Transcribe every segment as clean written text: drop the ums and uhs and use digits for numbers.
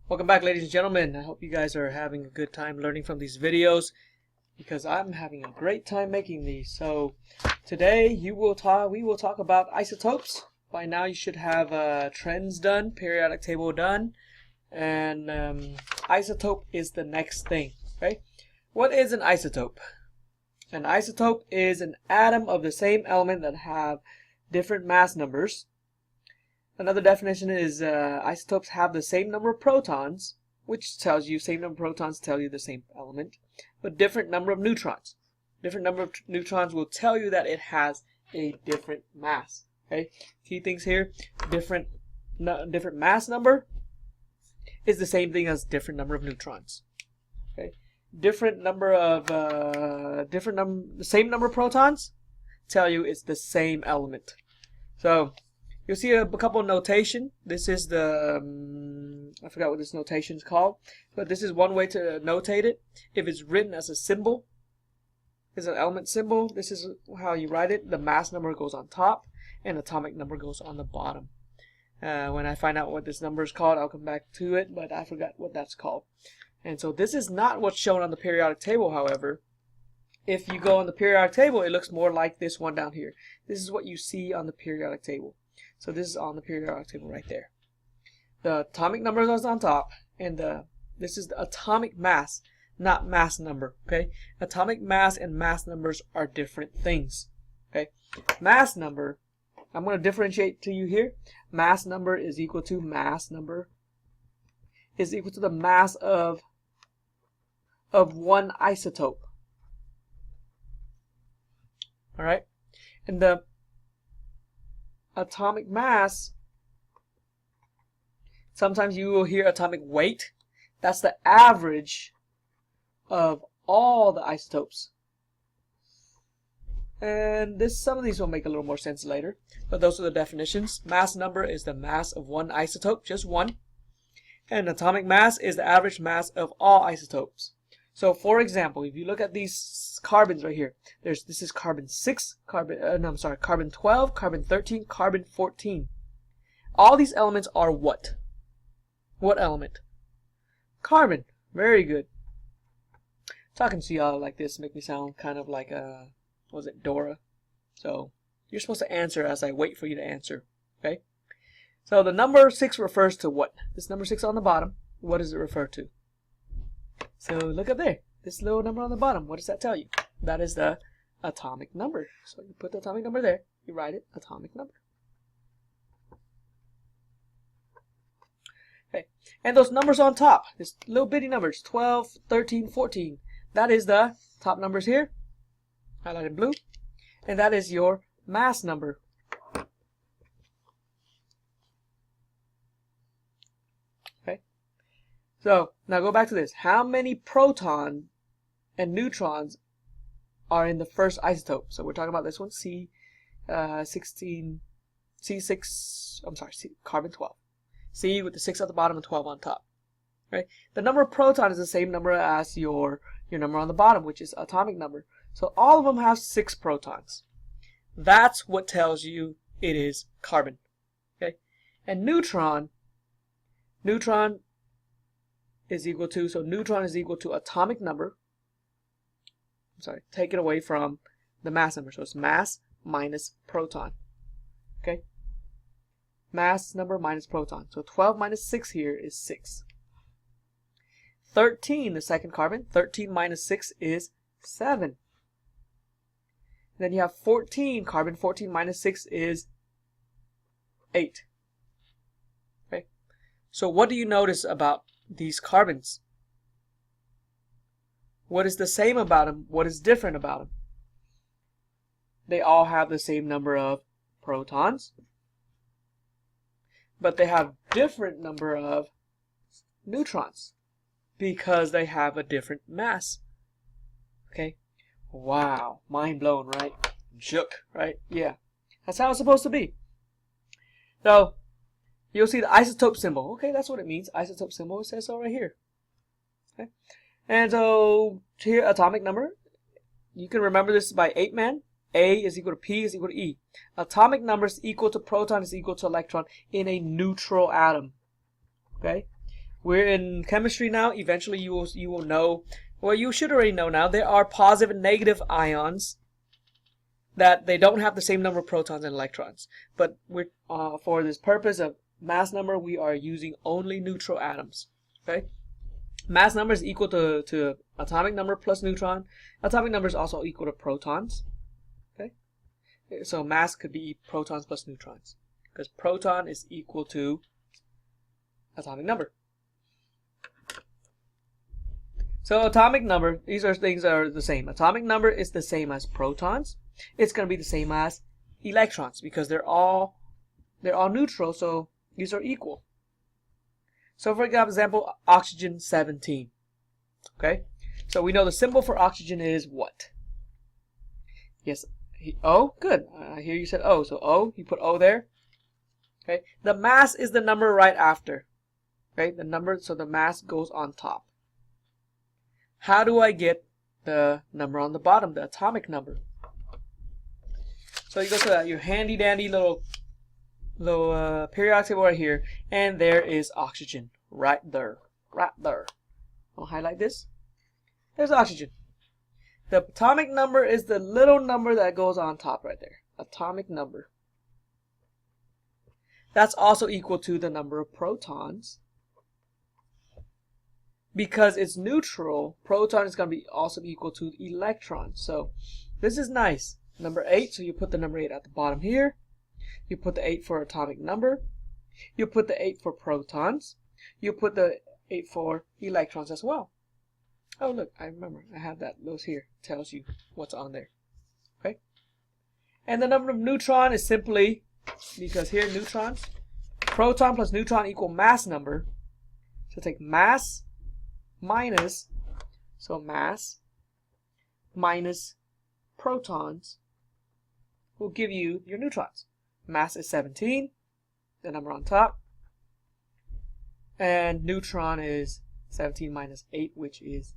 Welcome back, ladies and gentlemen. I hope you guys are having a good time learning from these videos because I'm having a great time making these. So today we will talk about isotopes. By now you should have trends done, periodic table done, and isotope is the next thing. Okay, what is an isotope? An isotope is an atom of the same element that have different mass numbers. Another definition is isotopes have the same number of protons, which tells you same number of protons tell you the same element, but different number of neutrons. Different number of neutrons will tell you that it has a different mass. Okay, key things here: different mass number is the same thing as different number of neutrons. Okay, the same number of protons tell you it's the same element. So you'll see a couple of notation. This is the, I forgot what this notation is called, but this is one way to notate it. If it's written as a symbol, as an element symbol, this is how you write it. The mass number goes on top and atomic number goes on the bottom. When I find out what this number is called, I'll come back to it, but I forgot what that's called. And so this is not what's shown on the periodic table, however. If you go on the periodic table, it looks more like this one down here. This is what you see on the periodic table. So this is on the periodic table right there. The atomic number is on top, and this is the atomic mass, not mass number. Okay, atomic mass and mass numbers are different things. Okay, mass number, I'm going to differentiate to you here. Mass number is equal to the mass of one isotope. All right, and the atomic mass, sometimes you will hear atomic weight. That's the average of all the isotopes. And some of these will make a little more sense later, but those are the definitions. Mass number is the mass of one isotope, just one. And atomic mass is the average mass of all isotopes. So for example, if you look at these carbons right here, this is carbon 6, carbon 12, carbon 13, carbon 14. All these elements are what? What element? Carbon. Very good. Talking to y'all like this make me sound kind of like was it Dora? So you're supposed to answer as I wait for you to answer. Okay? So the number 6 refers to what? This number 6 on the bottom, what does it refer to? So look up there, this little number on the bottom, what does that tell you? That is the atomic number. So you put the atomic number there, you write it, atomic number. Okay, and those numbers on top, this little bitty numbers, 12, 13, 14, that is the top numbers here, highlighted in blue, and that is your mass number. So now go back to this. How many protons and neutrons are in the first isotope? So we're talking about this one, carbon 12. C with the 6 at the bottom and 12 on top. Right? The number of protons is the same number as your number on the bottom, which is atomic number. So all of them have 6 protons. That's what tells you it is carbon. Okay? And neutron is equal to, so neutron is equal to atomic number. Take it away from the mass number. So it's mass minus proton. Okay? Mass number minus proton. So 12 minus 6 here is 6. 13, the second carbon, 13 minus 6 is 7. Then you have 14, carbon 14 minus 6 is 8. Okay? So what do you notice about these carbons? What is the same about them? What is different about them? They all have the same number of protons, but they have different number of neutrons because they have a different mass. Okay? Wow, mind blown, right? Shook, right? Yeah, that's how it's supposed to be. So you'll see the isotope symbol. Okay, that's what it means. Isotope symbol, it says so right here. Okay. And so here, atomic number. You can remember this by 8-man. A is equal to P is equal to E. Atomic number is equal to proton is equal to electron in a neutral atom. Okay. We're in chemistry now. Eventually you will know, well, you should already know now, there are positive and negative ions that they don't have the same number of protons and electrons. But we're, for this purpose of mass number, we are using only neutral atoms. Okay? Mass number is equal to atomic number plus neutron. Atomic number is also equal to protons. Okay? So mass could be protons plus neutrons, because proton is equal to atomic number. So atomic number, these are things that are the same. Atomic number is the same as protons. It's going to be the same as electrons, because they're all neutral, so these are equal. So for example, oxygen 17. Okay? So we know the symbol for oxygen is what? Yes, O? Good. I hear you said O. So O, you put O there. Okay? The mass is the number right after. Okay? The number, so the mass goes on top. How do I get the number on the bottom, the atomic number? So you go to your handy dandy little periodic table right here, and there is oxygen right there. I'll highlight this. There's oxygen. The atomic number is the little number that goes on top right there. Atomic number. That's also equal to the number of protons. Because it's neutral, proton is going to be also equal to electrons. So this is nice. Number 8, so you put the number 8 at the bottom here. You put the 8 for atomic number. You put the 8 for protons. You put the 8 for electrons as well. Oh look, I remember. I have those here. It tells you what's on there. Okay? And the number of neutron is simply, because here neutrons, proton plus neutron equal mass number. So take mass minus, so mass minus protons will give you your neutrons. Mass is 17, the number on top, and neutron is 17 minus 8, which is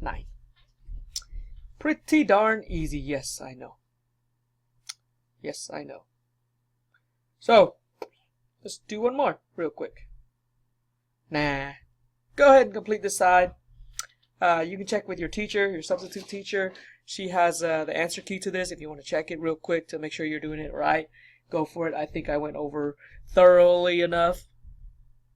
9. Pretty darn easy, yes, I know. Yes, I know. So, let's do one more real quick. Nah. Go ahead and complete this side. You can check with your teacher, your substitute teacher. She has the answer key to this if you want to check it real quick to make sure you're doing it right. Go for it. I think I went over thoroughly enough.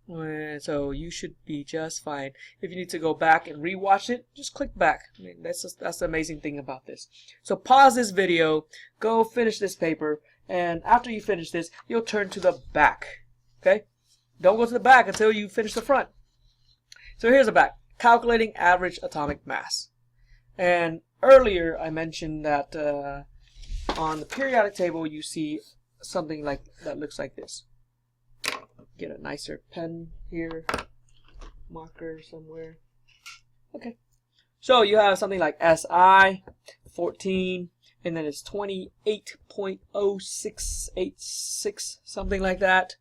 So you should be just fine. If you need to go back and rewatch it, just click back. I mean, that's the amazing thing about this. So pause this video, go finish this paper, and after you finish this, you'll turn to the back. Okay? Don't go to the back until you finish the front. So here's the back. Calculating average atomic mass. And earlier I mentioned that on the periodic table you see something like that looks like this. Get a nicer pen here. Marker somewhere. Okay. So you have something like SI 14, and then it's 28.0686, something like that.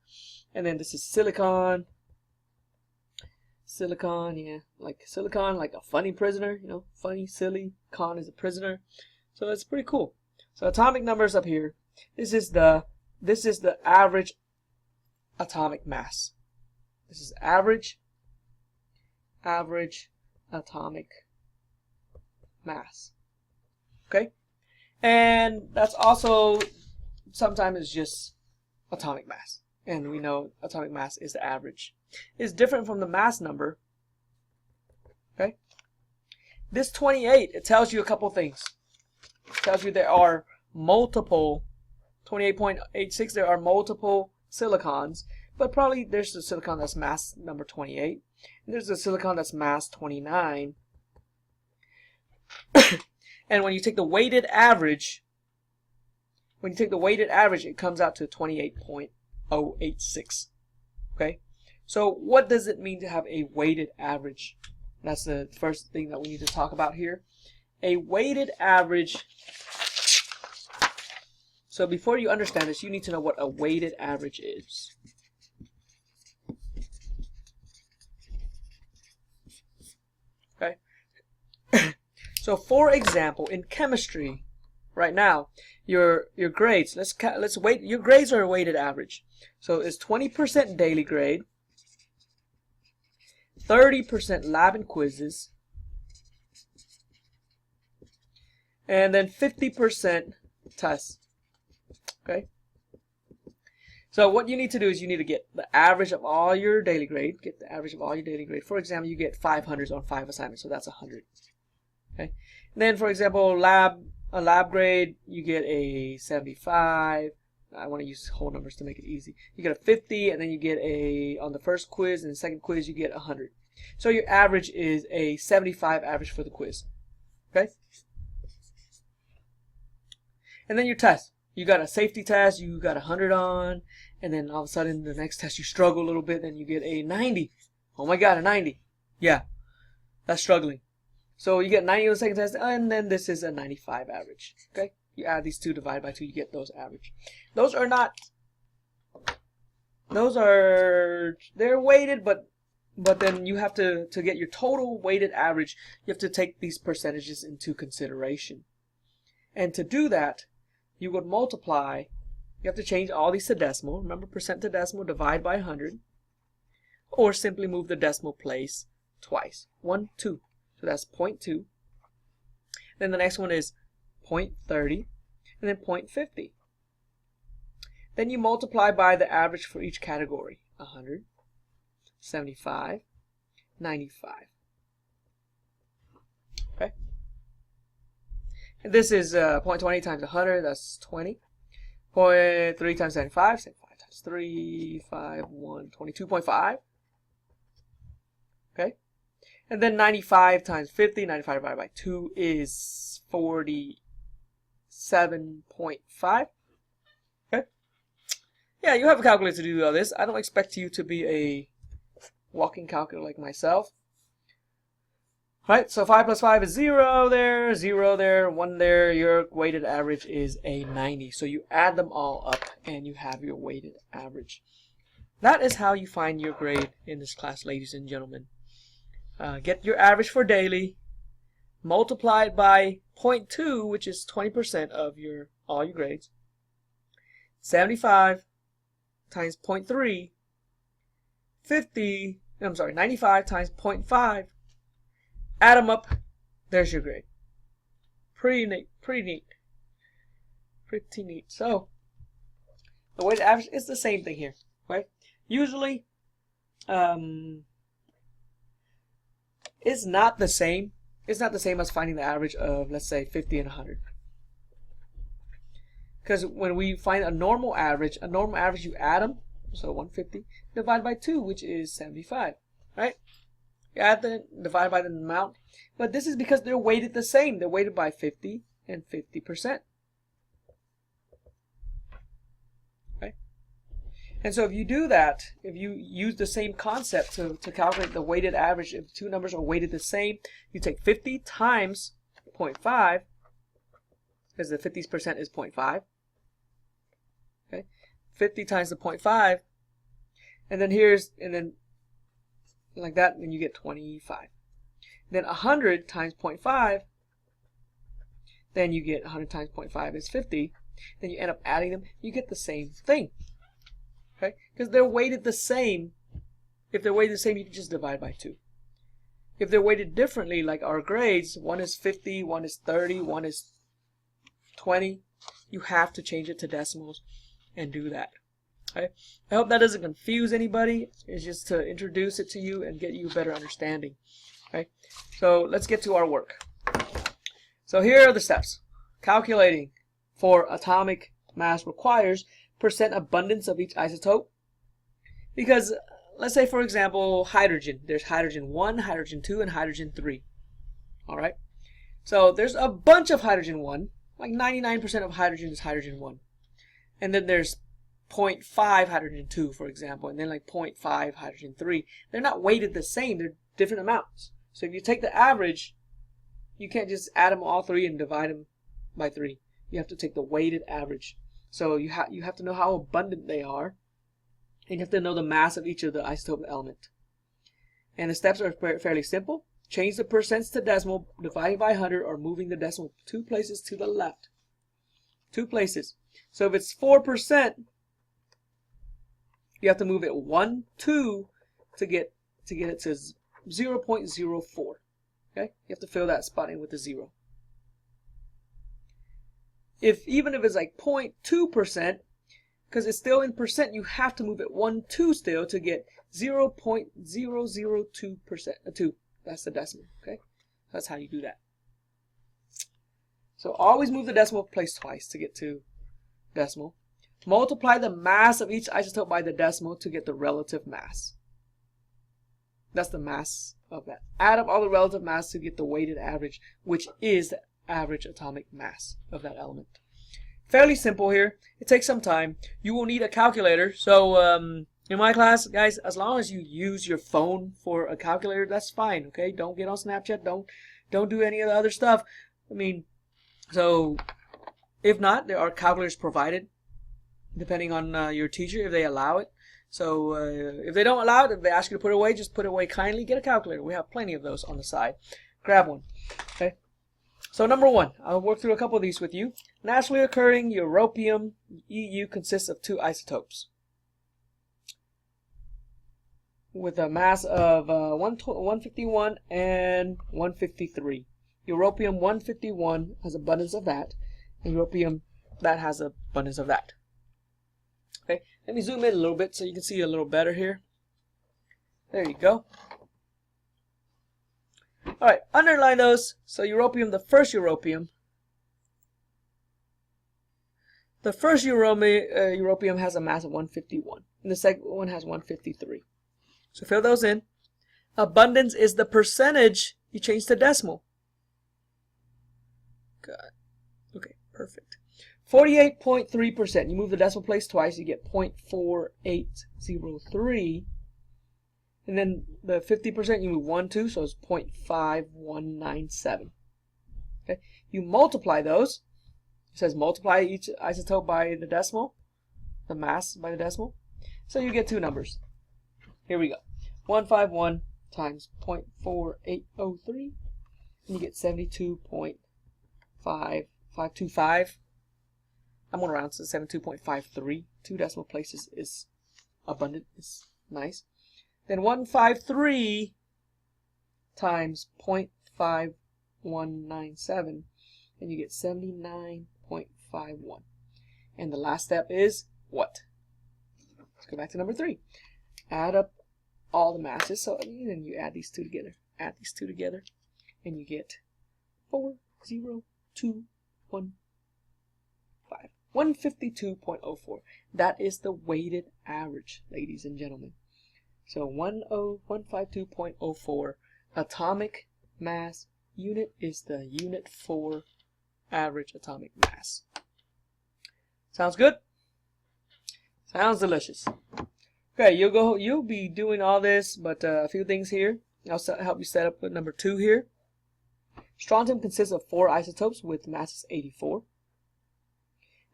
And then this is silicon. Silicon, yeah, like silicon, like a funny prisoner, you know, funny, silly, con is a prisoner. So that's pretty cool. So atomic numbers up here. This is the average atomic mass. This is average atomic mass. Okay? And that's also sometimes it's just atomic mass. And we know atomic mass is the average. It's different from the mass number. Okay? This 28, it tells you a couple things. It tells you there are multiple, 28.86, there are multiple silicons, but probably there's a silicon that's mass number 28, and there's a silicon that's mass 29. And when you take the weighted average, it comes out to 28.086. Okay? So what does it mean to have a weighted average? That's the first thing that we need to talk about here. A weighted average. So before you understand this, you need to know what a weighted average is. Okay? So for example, in chemistry, right now, your grades, let's weight, your grades are a weighted average. So it's 20% daily grade, 30% lab and quizzes, and then 50% tests. Okay? So what you need to do is you need to get the average of all your daily grade. Get the average of all your daily grade. For example, you get 500s on 5 assignments, so that's 100. Okay. And then, for example, a lab grade, you get a 75. I want to use whole numbers to make it easy. You get a 50, and then you get on the first quiz and the second quiz, you get 100. So your average is a 75 average for the quiz. Okay. And then your test. You got a safety test, you got 100 on, and then all of a sudden the next test you struggle a little bit, then you get a 90. Oh my god, a 90. Yeah, that's struggling. So you get 90 on the second test, and then this is a 95 average. Okay, you add these two, divide by 2, you get those average. Those are not, they're weighted, but then you have to get your total weighted average, you have to take these percentages into consideration. And to do that, you would multiply, you have to change all these to decimal. Remember, percent to decimal, divide by 100. Or simply move the decimal place twice. 1, 2. So that's 0.2. Then the next one is 0.30. And then 0.50. Then you multiply by the average for each category. 100, 75, 95. Okay? And this is 0.20 times 100, that's 20. 0.3 times 75, 75 times 3, 5, 1, 22.5. Okay. And then 95 times 50, 95 divided by 2 is 47.5. Okay. Yeah, you have a calculator to do all this. I don't expect you to be a walking calculator like myself. Right, so 5 plus 5 is 0 there, 0 there, 1 there. Your weighted average is a 90. So you add them all up and you have your weighted average. That is how you find your grade in this class, ladies and gentlemen. Get your average for daily, multiply it by 0.2, which is 20% of all your grades. 75 times 0.3, 95 times 0.5. Add them up, there's your grade. Pretty neat, pretty neat. Pretty neat. So, the weighted average is the same thing here, right? Usually, it's not the same. It's not the same as finding the average of, let's say, 50 and 100. Because when we find a normal average you add them, so 150 divided by 2, which is 75, right? You add the divide by the amount, but this is because they're weighted the same. They're weighted by 50 and 50%. Okay? And so if you do that, if you use the same concept to calculate the weighted average, if two numbers are weighted the same, you take 50 times 0.5, because the 50% is 0.5. Okay? 50 times the 0.5, and then like that, then you get 25. Then 100 times 0.5, then you get 100 times 0.5 is 50. Then you end up adding them, you get the same thing. Okay? Because they're weighted the same. If they're weighted the same, you can just divide by 2. If they're weighted differently, like our grades, one is 50, one is 30, one is 20, you have to change it to decimals and do that. Okay. I hope that doesn't confuse anybody. It's just to introduce it to you and get you a better understanding. Okay. So let's get to our work. So here are the steps. Calculating for atomic mass requires percent abundance of each isotope. Because let's say, for example, hydrogen. There's hydrogen 1, hydrogen 2, and hydrogen 3. Alright. So there's a bunch of hydrogen 1. Like 99% of hydrogen is hydrogen 1. And then there's 0.5 hydrogen 2, for example, and then like 0.5 hydrogen 3. They're not weighted the same. They're different amounts. So if you take the average, you can't just add them all 3 and divide them by 3. You have to take the weighted average. So you have to know how abundant they are, and you have to know the mass of each of the isotope element. And the steps are fairly simple. Change the percents to decimal, dividing by 100, or moving the decimal 2 places to the left. 2 places. So if it's 4%, you have to move it 1, 2 to get it to 0.04. Okay, you have to fill that spot in with a 0. Even if it's like 0.2%, because it's still in percent, you have to move it 1 2 still to get 0.002%. 2. That's the decimal. Okay, that's how you do that. So always move the decimal place twice to get to decimal. Multiply the mass of each isotope by the decimal to get the relative mass. That's the mass of that. Add up all the relative mass to get the weighted average, which is the average atomic mass of that element. Fairly simple here. It takes some time. You will need a calculator. So in my class, guys, as long as you use your phone for a calculator, that's fine. Okay, don't get on Snapchat. Don't do any of the other stuff. I mean, so if not, there are calculators provided, depending on your teacher, if they allow it. So if they don't allow it, if they ask you to put it away, just put it away kindly. Get a calculator. We have plenty of those on the side. Grab one. Okay. So number 1, I'll work through a couple of these with you. Naturally occurring europium EU consists of 2 isotopes with a mass of 151 and 153. Europium 151 has abundance of that, and europium that has abundance of that. Okay, let me zoom in a little bit so you can see a little better here. There you go. Alright, underline those. So europium, the first europium has a mass of 151, and the second one has 153. So fill those in. Abundance is the percentage you change to decimal. Good. Okay, perfect. 48.3%. You move the decimal place twice, you get 0.4803. And then the 50% you move 1 2, so it's 0.5197. Okay, you multiply those. It says multiply each isotope by the decimal, the mass by the decimal. So you get 2 numbers. Here we go. 151 times 0.4803, and you get 72.5525. I'm going to round to 72.53. 2 decimal places is abundant. It's nice. Then 153 times 0.5197, and you get 79.51. And the last step is what? Let's go back to number 3. Add up all the masses. So then you add these two together. Add these two together, and you get 40215. 152.04. That is the weighted average, ladies and gentlemen. So 15152.04 atomic mass unit is the unit for average atomic mass. Sounds good? Sounds delicious. Okay, you'll be doing all this, but a few things here. I'll help you set up with number 2 here. Strontium consists of 4 isotopes with masses 84.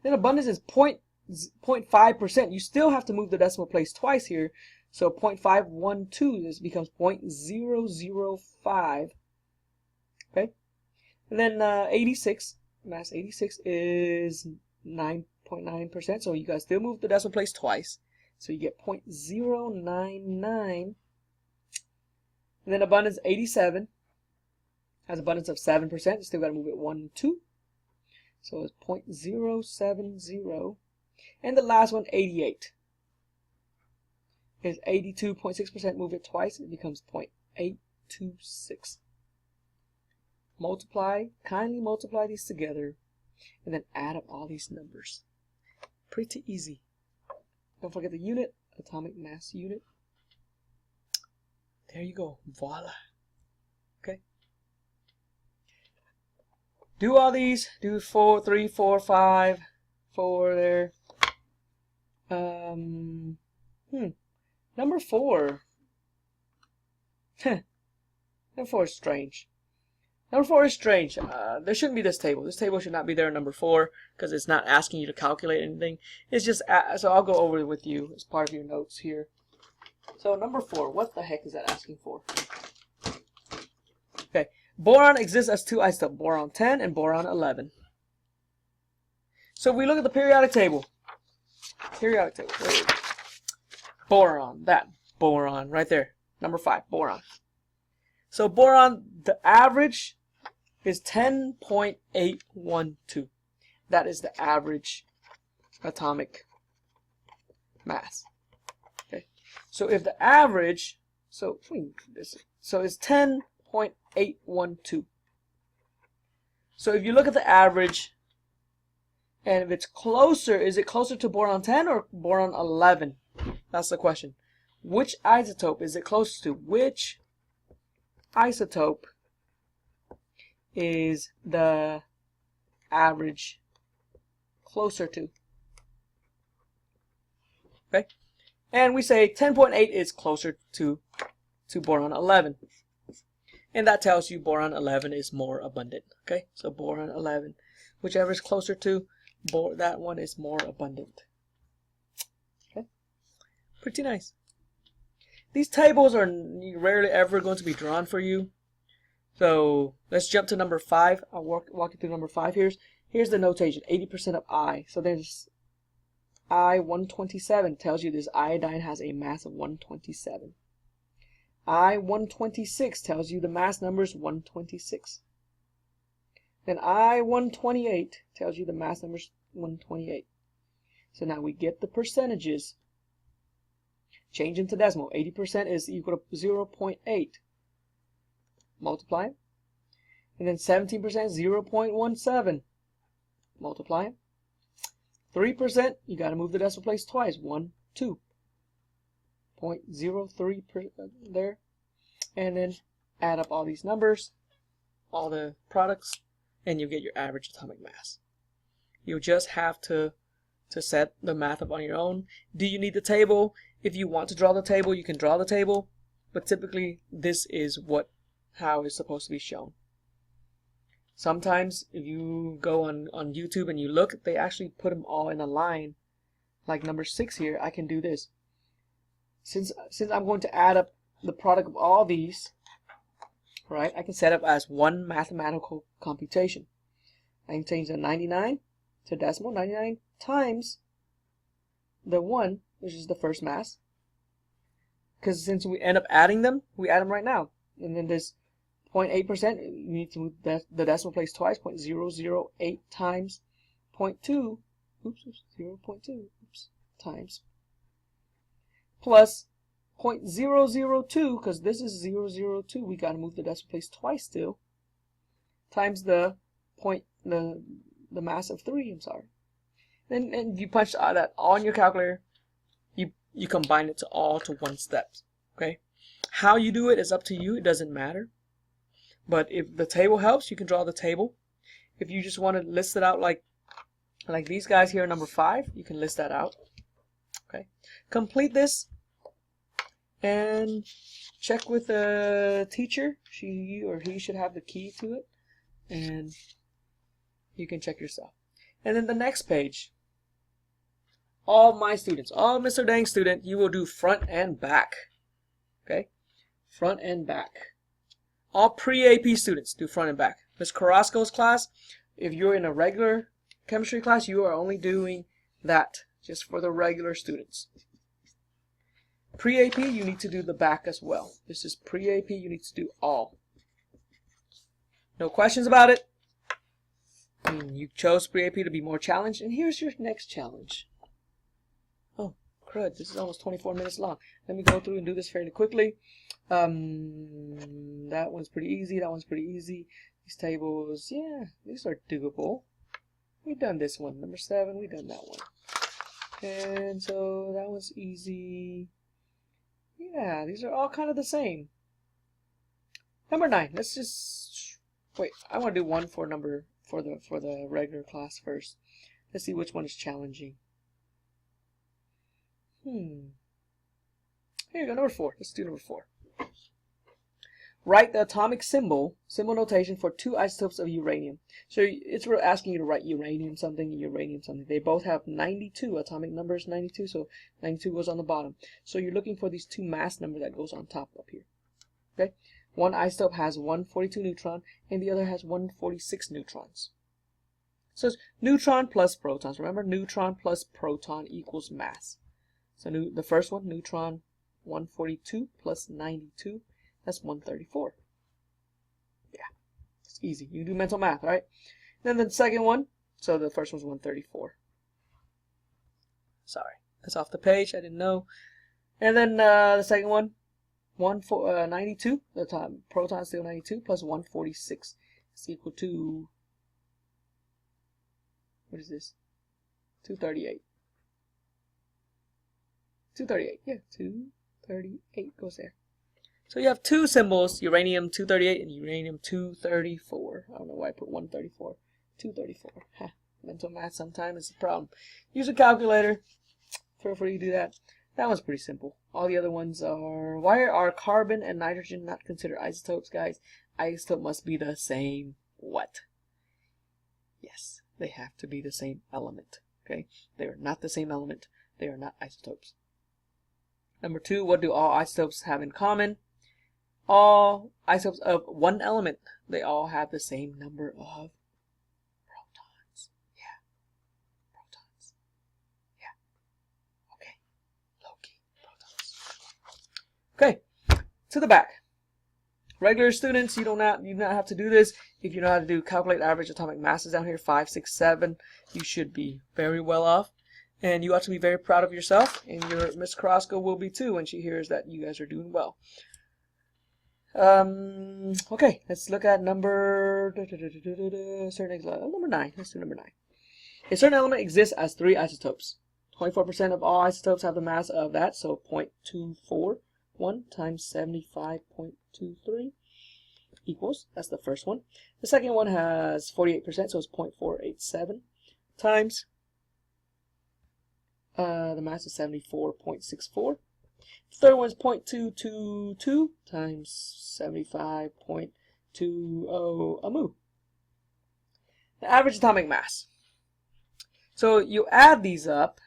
Then abundance is 0.5%. You still have to move the decimal place twice here. So 0.512, this becomes 0.005. Okay? And then 86, mass 86 is 9.9%. So you guys still move the decimal place twice. So you get 0.099. And then abundance 87 has abundance of 7%. You still got to move it 1 and 2. So it's 0.070. And the last one, 88. Is 82.6%. Move it twice, it becomes 0.826. Kindly multiply these together, and then add up all these numbers. Pretty easy. Don't forget the unit, atomic mass unit. There you go. Voila. Okay. Do all these. Do 4, 3, 4, 5, 4 there. Number 4. Number 4 is strange. Number 4 is strange. There shouldn't be this table. This table should not be there in number 4 because it's not asking you to calculate anything. It's just, so I'll go over it with you as part of your notes here. So number 4, what the heck is that asking for? Okay, boron exists as 2 isotopes, boron 10 and boron 11. So if we look at the periodic table, where is it? Boron, that boron right there, number 5, boron. So boron, the average is 10.812. That is the average atomic mass. Okay. So if the average, so it's 10.812. So if you look at the average, and if it's closer, is it closer to boron 10 or boron 11? That's the question. Which isotope is it close to? Which isotope is the average closer to? Okay, and we say 10.8 is closer to boron 11, and that tells you boron 11 is more abundant. Okay, so boron 11, whichever is closer to, that one is more abundant. Okay, pretty nice. These tables are rarely ever going to be drawn for you. So let's jump to number 5. I'll walk you through number 5. Here's the notation, 80% of I. So there's I-127 tells you this iodine has a mass of 127. I-126 tells you the mass number is 126. Then I-128 tells you the mass number is 128. So now we get the percentages. Change into decimal. 80% is equal to 0.8. Multiply it. And then 17% is 0.17. Multiply it. 3%, you got to move the decimal place twice. 2.03 there. And then add up all these numbers, all the products, and you get your average atomic mass. You just have to set the math up on your own. Do you need the table? If you want to draw the table, you can draw the table, but typically this is how it's supposed to be shown. Sometimes if you go on YouTube and you look, they actually put them all in a line. Like number 6 here, I can do this. Since I'm going to add up the product of all these, right, I can set up as one mathematical computation. I can change the 99 to decimal, 99 times the 1, which is the first mass. Because since we end up adding them, we add them right now. And then this 0.8%, you need to move the decimal place twice, 0.008 times 0.2, 0.2, times, plus 0.002, because this is 002, we got to move the decimal place twice still, times the mass of 3, I'm sorry. And you punch that all in your calculator, you combine it all to one step. Okay, how you do it is up to you, it doesn't matter. But if the table helps, you can draw the table. If you just want to list it out like these guys here, number 5, you can list that out. Okay, complete this and check with the teacher. She or he should have the key to it, and you can check yourself. And then the next page, all my students, all Mr. Dang student, you will do front and back. Okay, front and back. All pre-AP students do front and back. Ms. Carrasco's class, if you're in a regular chemistry class, you are only doing that just for the regular students. Pre-AP, you need to do the back as well. This is pre-AP, you need to do all. No questions about it? You chose pre-AP to be more challenged, and here's your next challenge. Oh, crud, this is almost 24 minutes long. Let me go through and do this fairly quickly. That one's pretty easy, that one's pretty easy. These tables, yeah, these are doable. We've done this one, number 7, we've done that one. And so that one's easy. Yeah, these are all kind of the same. Number 9, let's just wait. I want to do one for the regular class first. Let's see which one is challenging. Here you go, number 4. Let's do number 4. Write the atomic symbol notation for 2 isotopes of uranium. So it's asking you to write uranium something and uranium something. They both have 92, atomic number is 92, so 92 goes on the bottom. So you're looking for these 2 mass number that goes on top up here. Okay, one isotope has 142 neutron and the other has 146 neutrons. So it's neutron plus protons. Remember, neutron plus proton equals mass. So the first one, neutron 142 plus 92, that's 134. It's easy. You do mental math, right? Then the second one, so the first one's 134. Sorry, that's off the page. I didn't know. And then the second one, 92. The time proton still 92 plus 146 is equal to, what is this? 238. 238. Yeah, 238 goes there. So you have two symbols, uranium 238 and uranium 234. I don't know why I put 134. 234. Huh. Mental math sometimes is a problem. Use a calculator. Feel free to do that. That one's pretty simple. All the other ones are, why are carbon and nitrogen not considered isotopes, guys? Isotope must be the same what? Yes, they have to be the same element. Okay? They are not the same element. They are not isotopes. Number 2, what do all isotopes have in common? All isotopes of one element, they all have the same number of protons. Yeah. Protons. Yeah. Okay. Low-key protons. Okay. To the back. Regular students, you do not have to do this. If you know how to do calculate average atomic masses down here, 5, 6, 7, you should be very well off. And you ought to be very proud of yourself, and your Miss Carrasco will be too when she hears that you guys are doing well. Okay, let's look at number number 9. Let's do number 9. A certain element exists as 3 isotopes. 24% of all isotopes have the mass of that, so 0.241 times 75.23 equals, that's the first one. The second one has 48%, so it's 0.487 times the mass is 74.64. The third one is 0.222 times 75.20 a mu. The average atomic mass. So you add these up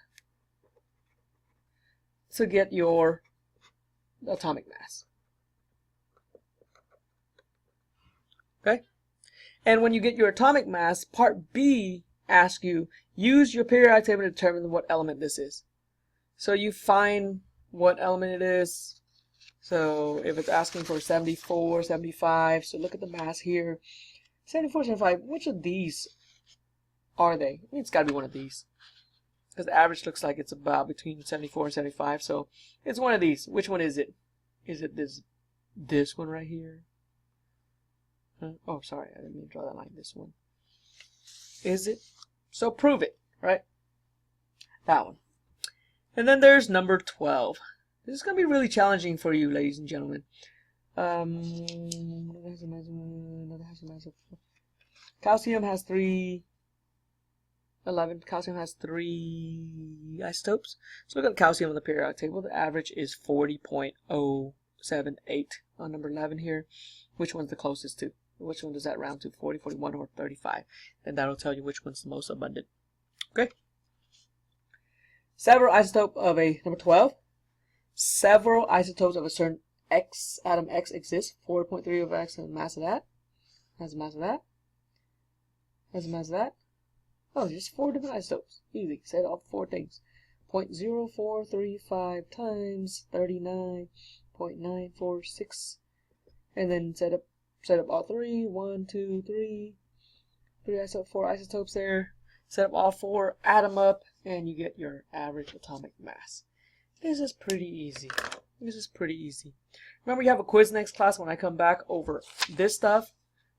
to get your atomic mass. Okay? And when you get your atomic mass, part B asks you, use your periodic table to determine what element this is. So you find what element it is. So if it's asking for 74, 75, so look at the mass here. 74, 75, which of these are they? I mean, it's got to be one of these. Because the average looks like it's about between 74 and 75, so it's one of these. Which one is it? Is it this one right here? Oh, sorry, I didn't mean to draw that line. This one. Is it? So prove it, right? That one. And then there's number 12. This is going to be really challenging for you, ladies and gentlemen. Calcium has 3. 11. Calcium has 3 isotopes. So look at calcium on the periodic table. The average is 40.078 on number 11 here. Which one's the closest to? Which one does that round to? 40, 41, or 35? And that'll tell you which one's the most abundant. Okay. Several isotopes of a, number 12. Several isotopes of a certain X, atom X exists. 4.3 of X has the mass of that. Has the mass of that. Has the mass of that. Oh, just 4 different isotopes. Easy. Say all 4 things. 0.0435 times 39.946. And then set up all 3. 1, 2, 3. 4 isotopes there. Set up all 4, add them up, and you get your average atomic mass. This is pretty easy. This is pretty easy. Remember, you have a quiz next class when I come back over this stuff,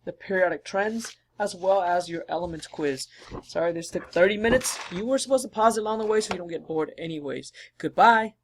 the periodic trends, as well as your elements quiz. Sorry, this took 30 minutes. You were supposed to pause it along the way so you don't get bored anyways. Goodbye.